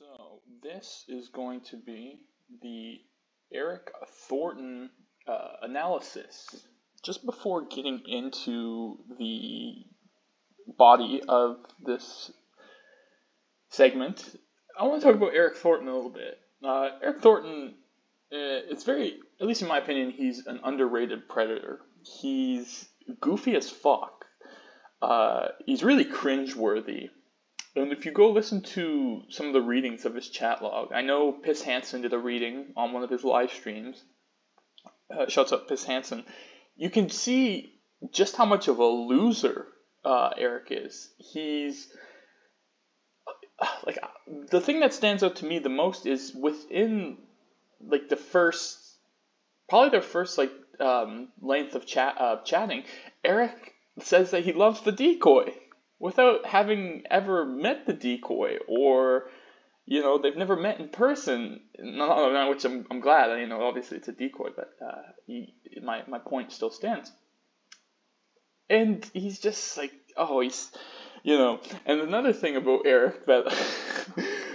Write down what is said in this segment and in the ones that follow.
So this is going to be the Eric Thornton analysis. Just before getting into the body of this segment, I want to talk about Eric Thornton a little bit. Eric Thornton, it's very, at least in my opinion, he's an underrated predator. He's goofy as fuck. He's really cringeworthy. And if you go listen to some of the readings of his chat log, I know Piss Hansen did a reading on one of his live streams. Shouts out Piss Hansen. You can see just how much of a loser Eric is. He's like, the thing that stands out to me the most is within like the first, probably their first length of chatting, Eric says that he loves the decoy without having ever met the decoy, or they've never met in person. Which I'm glad. Obviously it's a decoy, but my point still stands. And he's just like, And another thing about Eric that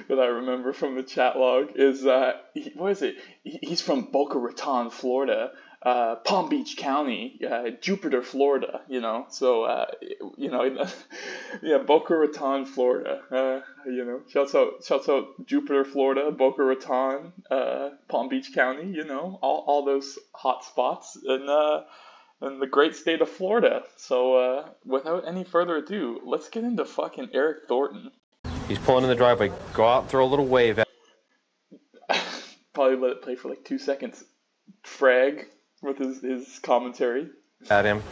that I remember from the chat log is he's from Boca Raton, Florida. Palm Beach County, Jupiter, Florida, Boca Raton, Florida, shouts out Jupiter, Florida, Boca Raton, Palm Beach County, all those hot spots in the great state of Florida. So, without any further ado, let's get into fucking Eric Thornton. He's pulling in the driveway. Go out and throw a little wave. Probably let it play for like 2 seconds. Frag with his commentary at him.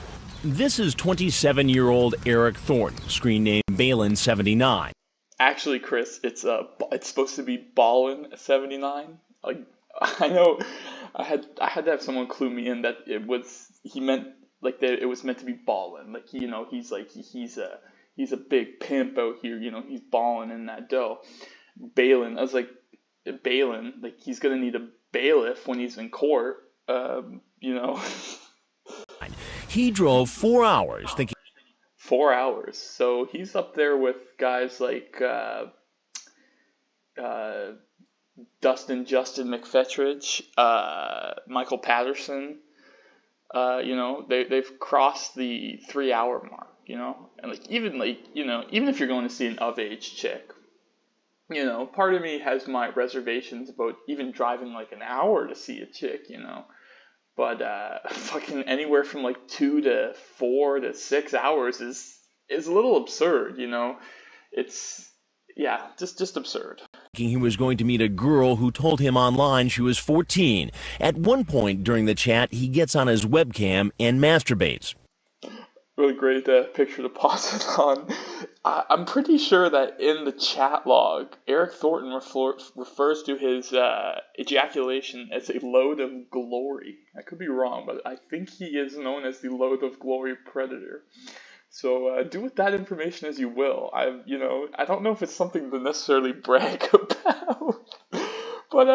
This is 27-year-old Eric Thornton, screen name Balin79. Actually, Chris, it's supposed to be Ballin79. Like, I know I had to have someone clue me in that it was meant to be ballin'. Like, he's a big pimp out here. He's balling in that dough. Balin, I was like, Balin, like he's gonna need a bailiff when he's in court. He drove 4 hours thinking. 4 hours. So he's up there with guys like Justin McFetridge, Michael Patterson. They've crossed the 3 hour mark. And even if you're going to see an of age chick, part of me has my reservations about even driving like an hour to see a chick, But fucking anywhere from like 2 to 4 to 6 hours is a little absurd, It's just absurd. He was going to meet a girl who told him online she was 14. At one point during the chat, he gets on his webcam and masturbates. Really great picture to pause it on. I'm pretty sure that in the chat log, Eric Thornton refers to his ejaculation as a load of glory. I could be wrong, but I think he is known as the load of glory predator. So do with that information as you will. I don't know if it's something to necessarily brag about, but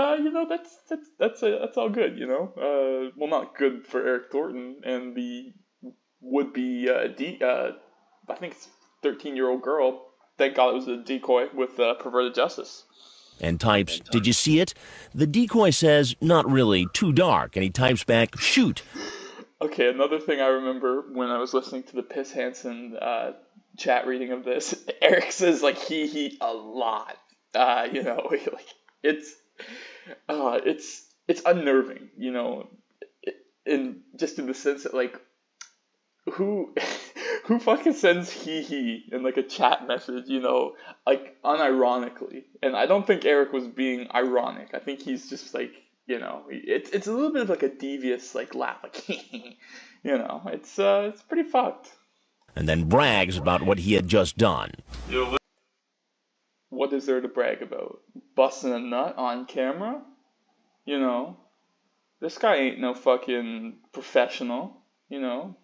that's all good. Well, not good for Eric Thornton and the would-be I think it's 13-year-old girl. Thank God it was a decoy with perverted justice. And types, "Did you see it?" The decoy says, "Not really, too dark," and he types back, "Shoot." Okay, another thing I remember when I was listening to the Piss Hansen chat reading of this, Eric says he a lot. It's unnerving, in the sense that who fucking sends he in a chat message, unironically. And I don't think Eric was being ironic. I think he's just it's a little bit of a devious laugh, it's pretty fucked. And then brags about what he had just done. What is there to brag about? Busting a nut on camera? This guy ain't no fucking professional.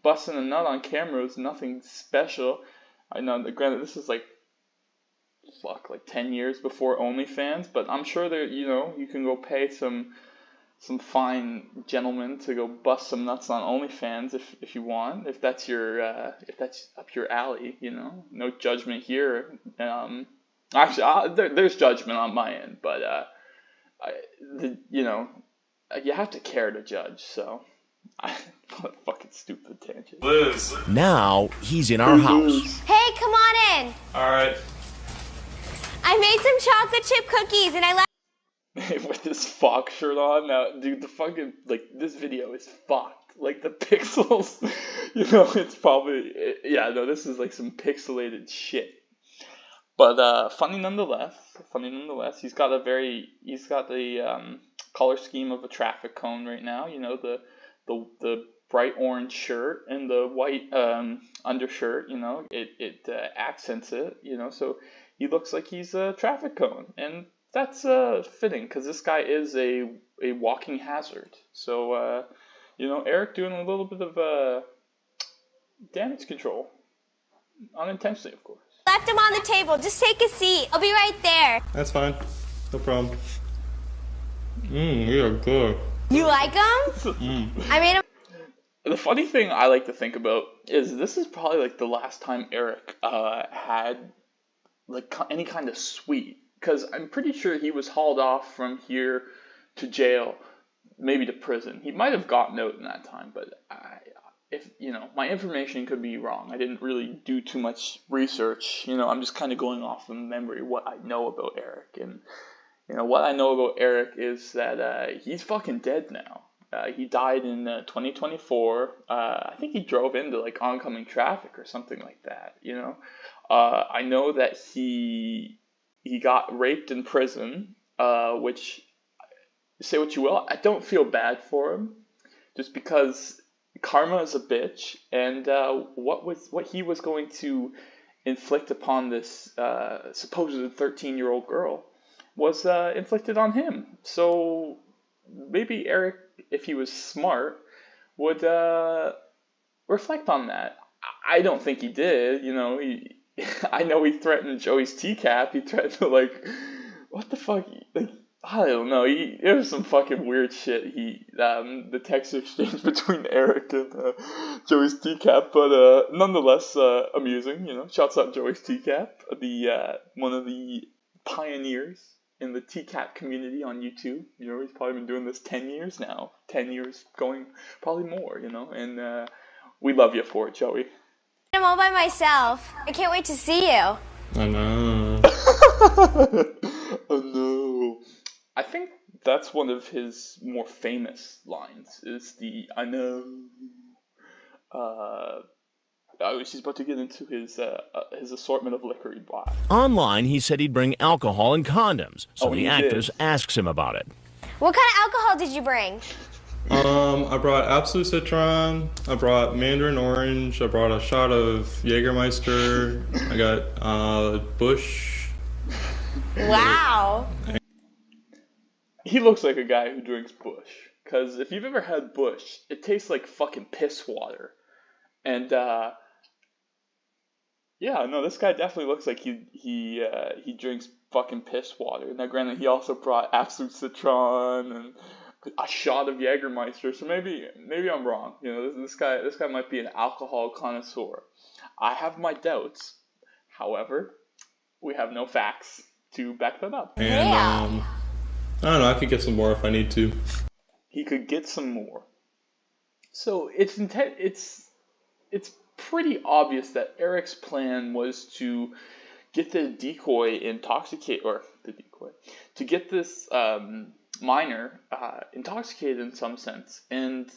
Busting a nut on camera is nothing special. I know that, granted, this is 10 years before OnlyFans, but I'm sure that, you can go pay some fine gentlemen to go bust some nuts on OnlyFans if you want, if that's up your alley, no judgment here. Actually, there's judgment on my end, but you know, you have to care to judge. So, what a fucking stupid tangent. Liz. Now he's in our house. Hey, come on in. All right. I made some chocolate chip cookies and I left. With this Fox shirt on. Now, dude, the fucking, like, this video is fucked. Like, the pixels, it's probably, yeah, no, this is like some pixelated shit. But, funny nonetheless. He's got the color scheme of a traffic cone right now. The bright orange shirt and the white undershirt. It accents it. So he looks like he's a traffic cone, and that's fitting because this guy is a walking hazard. So Eric doing a little bit of damage control, unintentionally, of course. Left them on the table. Just take a seat. I'll be right there. That's fine. No problem. You're good. You like them? I made them. The funny thing I like to think about is this is probably like the last time Eric had like any kind of sweet, because I'm pretty sure he was hauled off from here to jail, maybe to prison. He might have gotten out in that time, but if my information could be wrong. I didn't really do too much research. I'm just kind of going off of memory what I know about Eric, and what I know about Eric is that he's fucking dead now. He died in 2024. I think he drove into like oncoming traffic or something like that. I know that he got raped in prison, which, say what you will, I don't feel bad for him, just because karma is a bitch, and what he was going to inflict upon this supposed 13-year-old girl was inflicted on him. So maybe Eric, if he was smart, would reflect on that. I don't think he did. I know he threatened Joey's teacup. He threatened to, like, what the fuck? Like, I don't know. It was some fucking weird shit. The text exchange between Eric and Joey's teacup, but nonetheless amusing. Shouts out Joey's teacup, the one of the pioneers in the TCAP community on YouTube. He's probably been doing this 10 years now. 10 years going, probably more, and we love you for it, Joey. I'm all by myself. I can't wait to see you. I know. Oh no. I think that's one of his more famous lines, is the I know. She's about to get into his assortment of liquor he bought. Online, he said he'd bring alcohol and condoms, so the actress did. asks him about it. What kind of alcohol did you bring? I brought Absolute Citron, I brought Mandarin Orange, I brought a shot of Jägermeister, I got Bush. Wow. He looks like a guy who drinks Bush, because if you've ever had Bush, it tastes like fucking piss water. And yeah, no, this guy definitely looks like he drinks fucking piss water. Now, granted, he also brought Absolute Citron and a shot of Jägermeister, so maybe I'm wrong. This guy might be an alcohol connoisseur. I have my doubts. However, we have no facts to back that up. And I don't know, I could get some more if I need to. He could get some more. So it's pretty obvious that Eric's plan was to get the decoy to get this minor intoxicated in some sense. And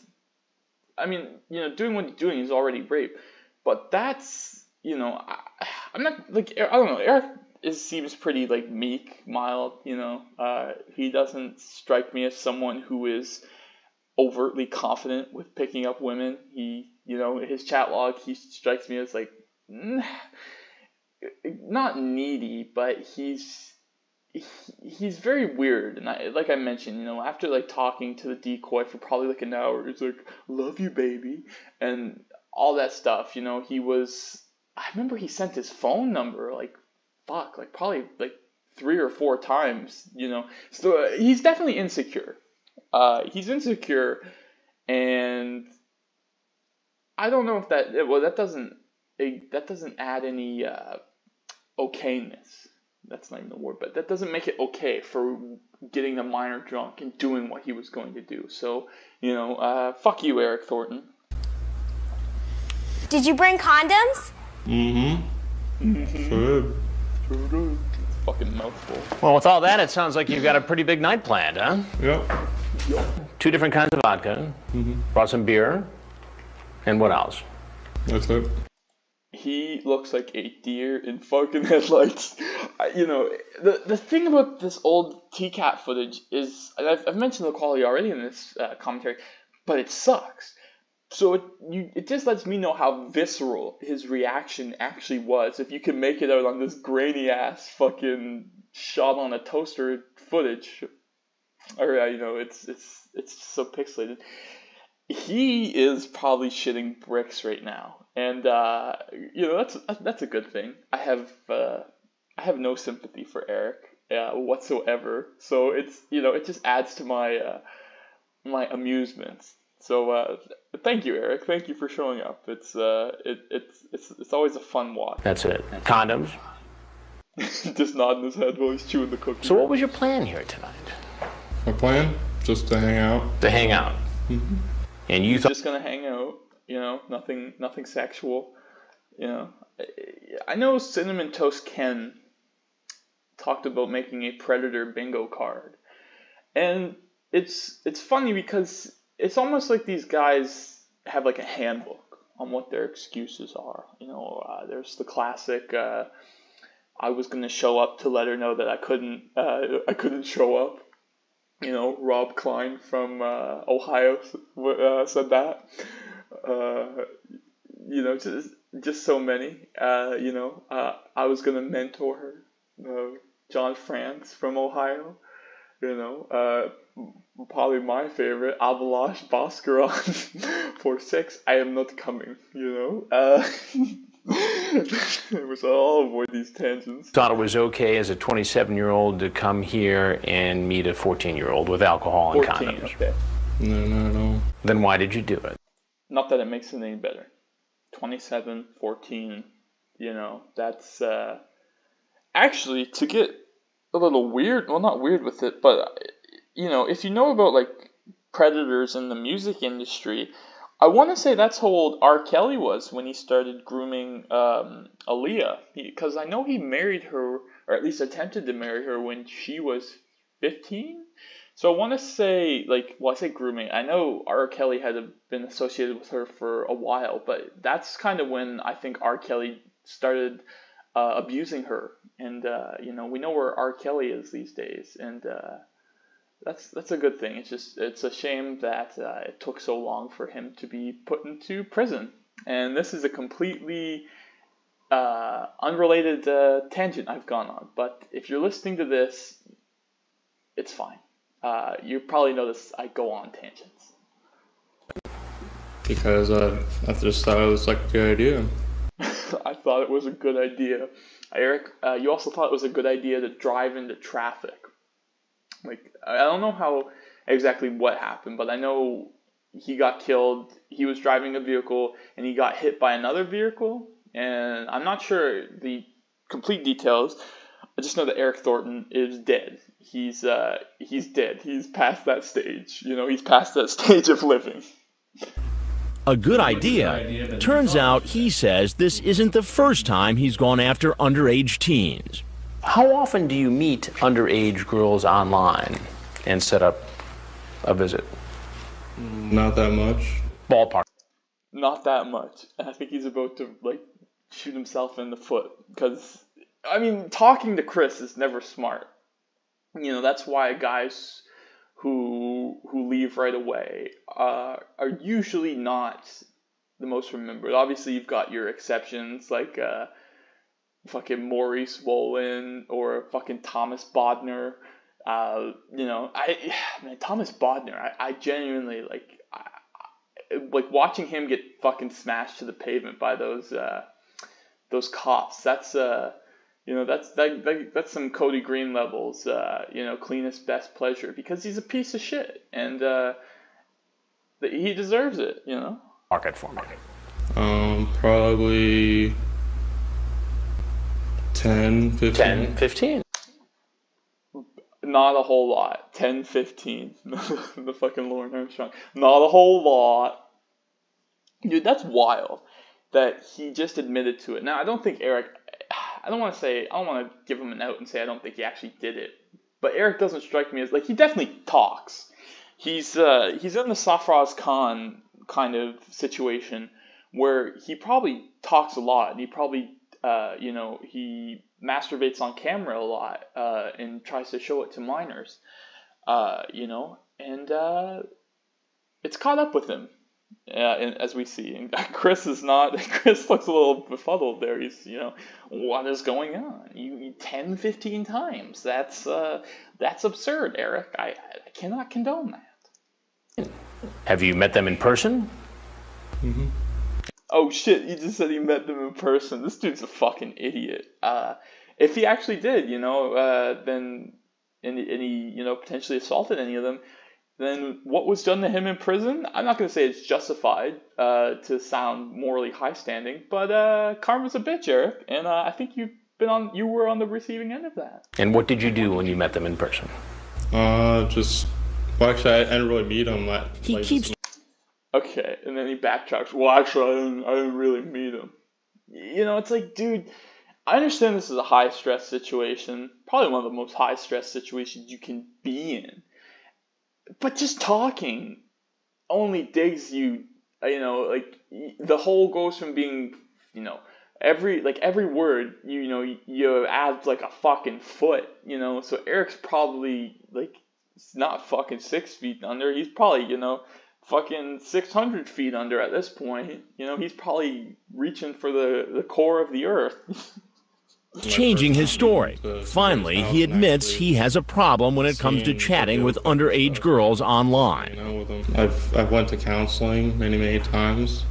I mean, doing what he's doing is already rape, but that's, I'm not, like, I don't know, Eric seems pretty, like, meek, mild. He doesn't strike me as someone who is overtly confident with picking up women. His chat log, he strikes me as, like, not needy, but he's very weird. And like I mentioned, after like talking to the decoy for probably like an hour, he's like, "Love you, baby," and all that stuff. I remember he sent his phone number like probably like 3 or 4 times. So he's definitely insecure. He's insecure, and I don't know if that doesn't add any okayness That's not even the word, but that doesn't make it okay for getting the minor drunk and doing what he was going to do. So, fuck you, Eric Thornton. Did you bring condoms? Sure. Fucking mouthful. Well, with all that, it sounds like you've got a pretty big night planned, huh? Yep. 2 different kinds of vodka. Brought some beer. And what else? That's it. He looks like a deer in fucking headlights. The thing about this old TCAT footage is, I've mentioned the quality already in this commentary, but it sucks. So it just lets me know how visceral his reaction actually was. If you can make it out on this grainy ass fucking shot on a toaster footage, or it's so pixelated. He is probably shitting bricks right now, and that's a good thing. I have no sympathy for Eric whatsoever. So it just adds to my my amusement. So thank you, Eric. Thank you for showing up. It's always a fun watch. That's it. Condoms. Just nodding his head while he's chewing the cookie. So what was your plan here tonight? My plan? Just to hang out. To hang out. And you thought just gonna hang out, nothing sexual, I know Cinnamon Toast Ken talked about making a Predator bingo card, and it's funny because it's almost like these guys have like a handbook on what their excuses are. There's the classic, I was gonna show up to let her know that I couldn't show up. Rob Klein from Ohio said that. Just so many. I was gonna mentor her. John France from Ohio. Probably my favorite, Abalash Bhaskaran for 6. I am not coming. I'll avoid these tangents. thought it was okay as a 27-year-old to come here and meet a 14-year-old with alcohol and 14, condoms. okay. No, not at all. Then why did you do it? Not that it makes it any better. 27, 14, that's actually, to get a little weird, well, not weird with it, but if you know about like predators in the music industry, I want to say that's how old R. Kelly was when he started grooming Aaliyah, because I know he married her, or at least attempted to marry her when she was 15. So I want to say, I say grooming. I know R. Kelly had been associated with her for a while, but that's kind of when I think R. Kelly started abusing her. And, we know where R. Kelly is these days, and that's a good thing. It's a shame that it took so long for him to be put into prison. And this is a completely unrelated tangent I've gone on. But if you're listening to this, it's fine. You probably notice I go on tangents. Because I just thought it was like a good idea. I thought it was a good idea. Eric, you also thought it was a good idea to drive into traffic. I don't know how exactly what happened, but I know he got killed. He was driving a vehicle and he got hit by another vehicle. And I'm not sure the complete details. I just know that Eric Thornton is dead. He's dead. He's past that stage. He's past that stage of living. A good idea. Turns out he says this isn't the first time he's gone after underage teens. How often do you meet underage girls online and set up a visit? Not that much. Ballpark. Not that much. And I think he's about to shoot himself in the foot, because talking to Chris is never smart. That's why guys who leave right away are usually not the most remembered. Obviously, you've got your exceptions like fucking Maurice Wolin or fucking Thomas Bodner. Thomas Bodner, I genuinely like watching him get fucking smashed to the pavement by those cops. That's that's some Cody Green levels, cleanest best pleasure, because he's a piece of shit and he deserves it, Market for me. Probably 10, 15. 10, 15. Not a whole lot. 10, 15. The fucking Lauren Armstrong. Not a whole lot. Dude, that's wild that he just admitted to it. Now, I don't think Eric, I don't want to give him an out and say I don't think he actually did it. But Eric doesn't strike me as, like, he definitely talks. He's in the Safraz Khan kind of situation where he probably talks a lot. He probably, he masturbates on camera a lot and tries to show it to minors, and it's caught up with him, as we see. And Chris looks a little befuddled there. He's, what is going on? You 10, 15 times. That's absurd, Eric. I cannot condone that. Have you met them in person? Mm-hmm. Oh shit, he just said he met them in person. This dude's a fucking idiot. If he actually did, then and he, potentially assaulted any of them, then what was done to him in prison? I'm not going to say it's justified to sound morally high-standing, but karma's a bitch, Eric, and I think you were on the receiving end of that. And what did you do when you met them in person? Actually, I didn't really meet him. He keeps... Okay, and then he backtracks. Well, actually, I didn't really meet him. It's like, dude, I understand this is a high-stress situation. Probably one of the most high-stress situations you can be in. But just talking only digs you, like, the whole goes from being, every word, you add, like, a fucking foot, So Eric's probably, like, not fucking 6 feet under. He's probably, fucking 600 feet under at this point. He's probably reaching for the core of the earth. Changing his story. Finally, he admits he has a problem when it comes to chatting with underage girls online. I've went to counseling many times.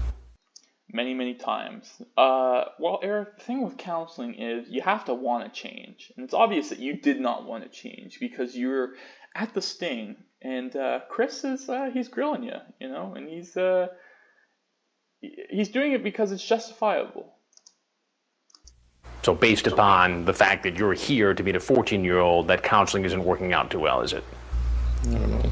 Many times. Well, Eric, the thing with counseling is you have to want to change. And it's obvious that you did not want to change because you're at the sting. And Chris is, he's grilling you, and he's doing it because it's justifiable. So based upon the fact that you're here to meet a 14-year-old, that counseling isn't working out too well, is it? I don't know.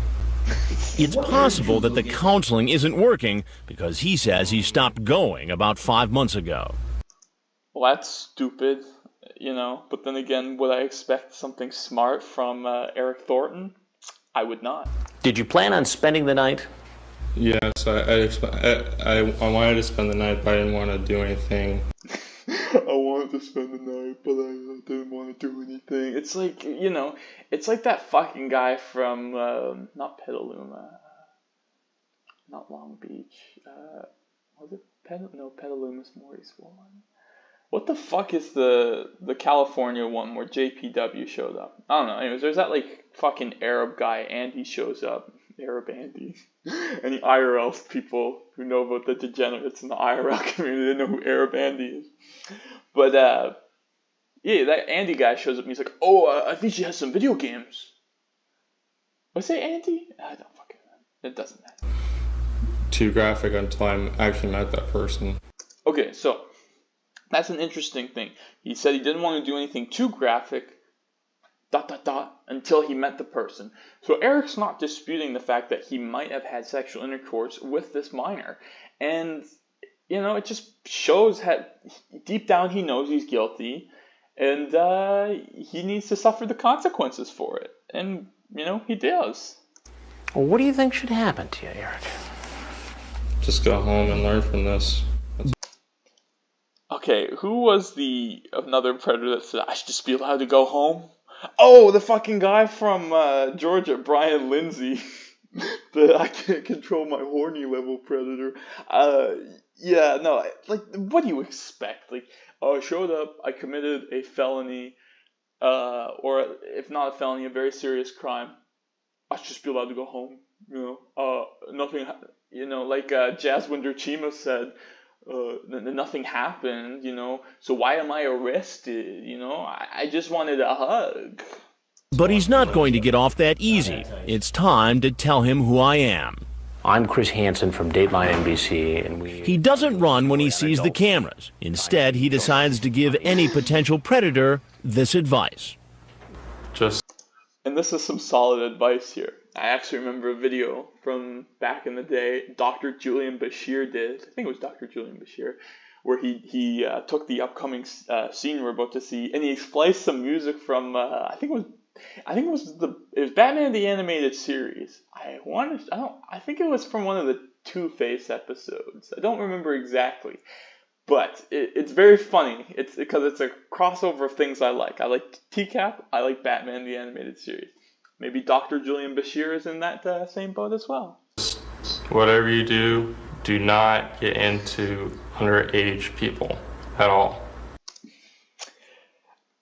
It's possible that the counseling isn't working because he says he stopped going about 5 months ago. Well, that's stupid, but then again, would I expect something smart from Eric Thornton? I would not. Did you plan on spending the night? Yes, I wanted to spend the night, but I didn't want to do anything. I wanted to spend the night, but I didn't want to do anything. It's like, it's like that fucking guy from, not Petaluma, not Long Beach, was it No, Petaluma's Maurice one. What the fuck is the California one where JPW showed up? I don't know. Anyways, there's that, like, fucking Arab guy, Andy shows up. Arab Andy. And the IRL people who know about the degenerates in the IRL community, they know who Arab Andy is. But, yeah, that Andy guy shows up and he's like, I think she has some video games. Was it Andy? I don't fucking know. It doesn't matter. Too graphic until I actually met that person. Okay, so that's an interesting thing. He said he didn't want to do anything too graphic, ... until he met the person. So Eric's not disputing the fact that he might have had sexual intercourse with this minor. And, it just shows how deep down he knows he's guilty. And he needs to suffer the consequences for it. And, he does. Well, what do you think should happen to you, Eric? Just go home and learn from this. Okay, who was another predator that said, I should just be allowed to go home? Oh, the fucking guy from Georgia, Brian Lindsay. The I can't control my horny level predator. Yeah, no, like, what do you expect? Like, I showed up, I committed a felony, or if not a felony, a very serious crime. I should just be allowed to go home. Nothing, like Jaswinder Chima said, nothing happened, so why am I arrested? I just wanted a hug. But he's not going to get off that easy. It's time to tell him who I am. I'm Chris Hansen from Dateline NBC, and He doesn't run when he sees the cameras. Instead, he decides to give any potential predator this advice. And this is some solid advice here. I actually remember a video from back in the day Dr. Julian Bashir did. I think it was Dr. Julian Bashir, where he took the upcoming scene we're about to see, and he spliced some music from I think it was Batman the Animated Series. I think it was from one of the Two-Face episodes. I don't remember exactly. But it's very funny. It's because it's a crossover of things I like. I like TCAP. I like Batman the Animated Series. Maybe Dr. Julian Bashir is in that same boat as well. Whatever you do, do not get into underage people at all.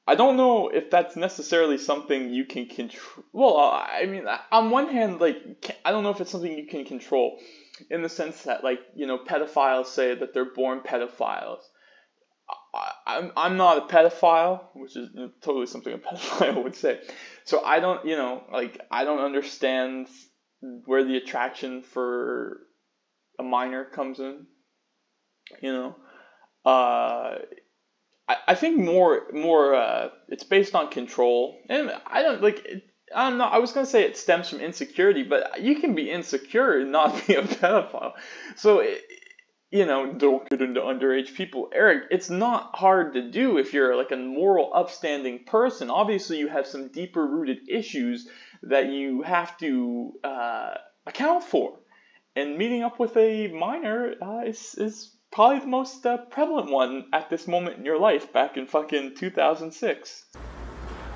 I don't know if that's necessarily something you can control. Well, I mean, on one hand, like, I don't know if it's something you can control, in the sense that, like, you know, pedophiles say that they're born pedophiles. I'm not a pedophile, which is totally something a pedophile would say. So I don't, you know, like, I don't understand where the attraction for a minor comes in. You know, I think more it's based on control, and I don't know. I was gonna say it stems from insecurity, but you can be insecure and not be a pedophile. So you know, don't get into underage people, Eric. It's not hard to do if you're like a moral, upstanding person. Obviously, you have some deeper rooted issues that you have to account for, and meeting up with a minor is probably the most prevalent one at this moment in your life back in fucking 2006.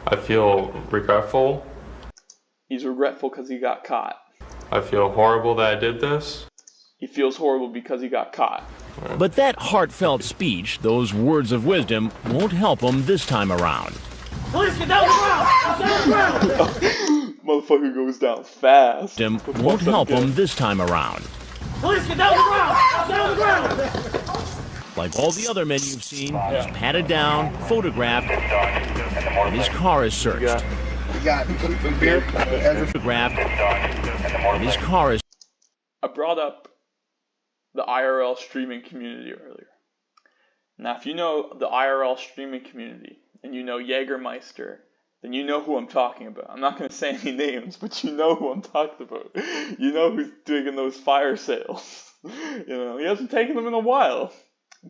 I feel regretful. He's regretful because he got caught. I feel horrible that I did this. He feels horrible because he got caught. But that heartfelt speech, those words of wisdom, won't help him this time around. Police, get down the ground! Get down the ground! Motherfucker goes down fast. Won't help him this time around. Police, get down the ground! Get down the ground! Like all the other men you've seen, he's patted down, photographed, and his car is searched. We got beer, Photographed, and his car is... I brought up the IRL streaming community earlier. Now, if you know the IRL streaming community, and you know Jägermeister, then you know who I'm talking about. I'm not going to say any names, but you know who I'm talking about. You know who's doing those fire sales. You know, he hasn't taken them in a while.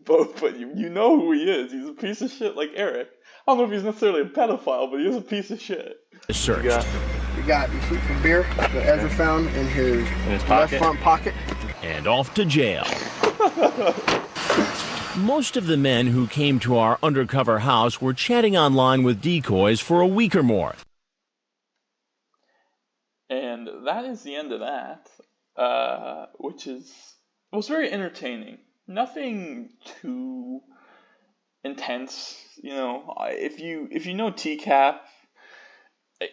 But you know who he is. He's a piece of shit like Eric. I don't know if he's necessarily a pedophile, but he is a piece of shit. Searched. We got receipt for beer that Ezra found in his left front pocket. And off to jail. Most of the men who came to our undercover house were chatting online with decoys for a week or more. And that is the end of that, which was very entertaining. Nothing too intense, you know. If you know TCAP,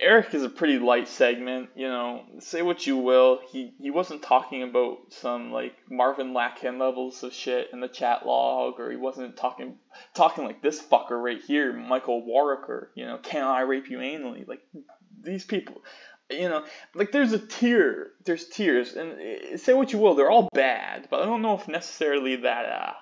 Eric is a pretty light segment, you know. Say what you will, he wasn't talking about some like Marvin Lackhan levels of shit in the chat log, or he wasn't talking like this fucker right here, Michael Warwicker, you know, can I rape you anally? Like these people, you know, like there's tiers, and say what you will, they're all bad, but I don't know if necessarily that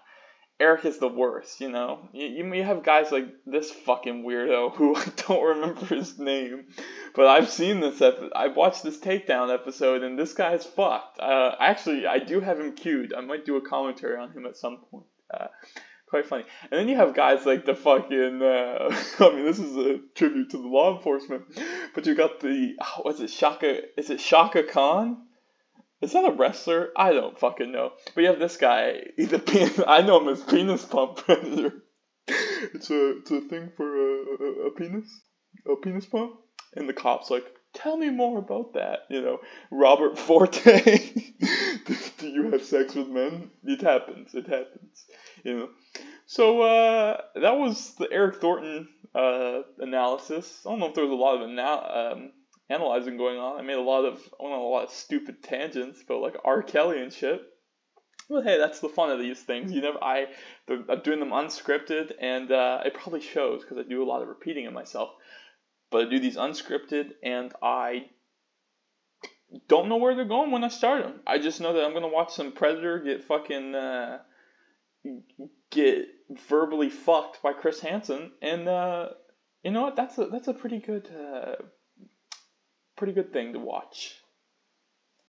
Eric is the worst, you know. You have guys like this fucking weirdo who I don't remember his name, but I've seen this I've watched this takedown episode, and this guy's fucked. Actually, I do have him queued. I might do a commentary on him at some point. Quite funny. And then you have guys like the fucking, I mean, this is a tribute to the law enforcement, but you got the, is it Shaka Khan? Is that a wrestler? I don't fucking know. But you have this guy, I know him as Penis Pump Predator. It's a thing for a penis pump? And the cop's like, tell me more about that. You know, Robert Forte. Do you have sex with men? It happens. You know. So that was the Eric Thornton analysis. I don't know if there was a lot of analyzing going on. I made a lot of stupid tangents about like R. Kelly and shit. But hey, that's the fun of these things. I'm doing them unscripted, and it probably shows because I do a lot of repeating of myself. But I do these unscripted, and I don't know where they're going when I start them. I just know that I'm gonna watch some Predator get verbally fucked by Chris Hansen, and you know what? That's a pretty good thing to watch.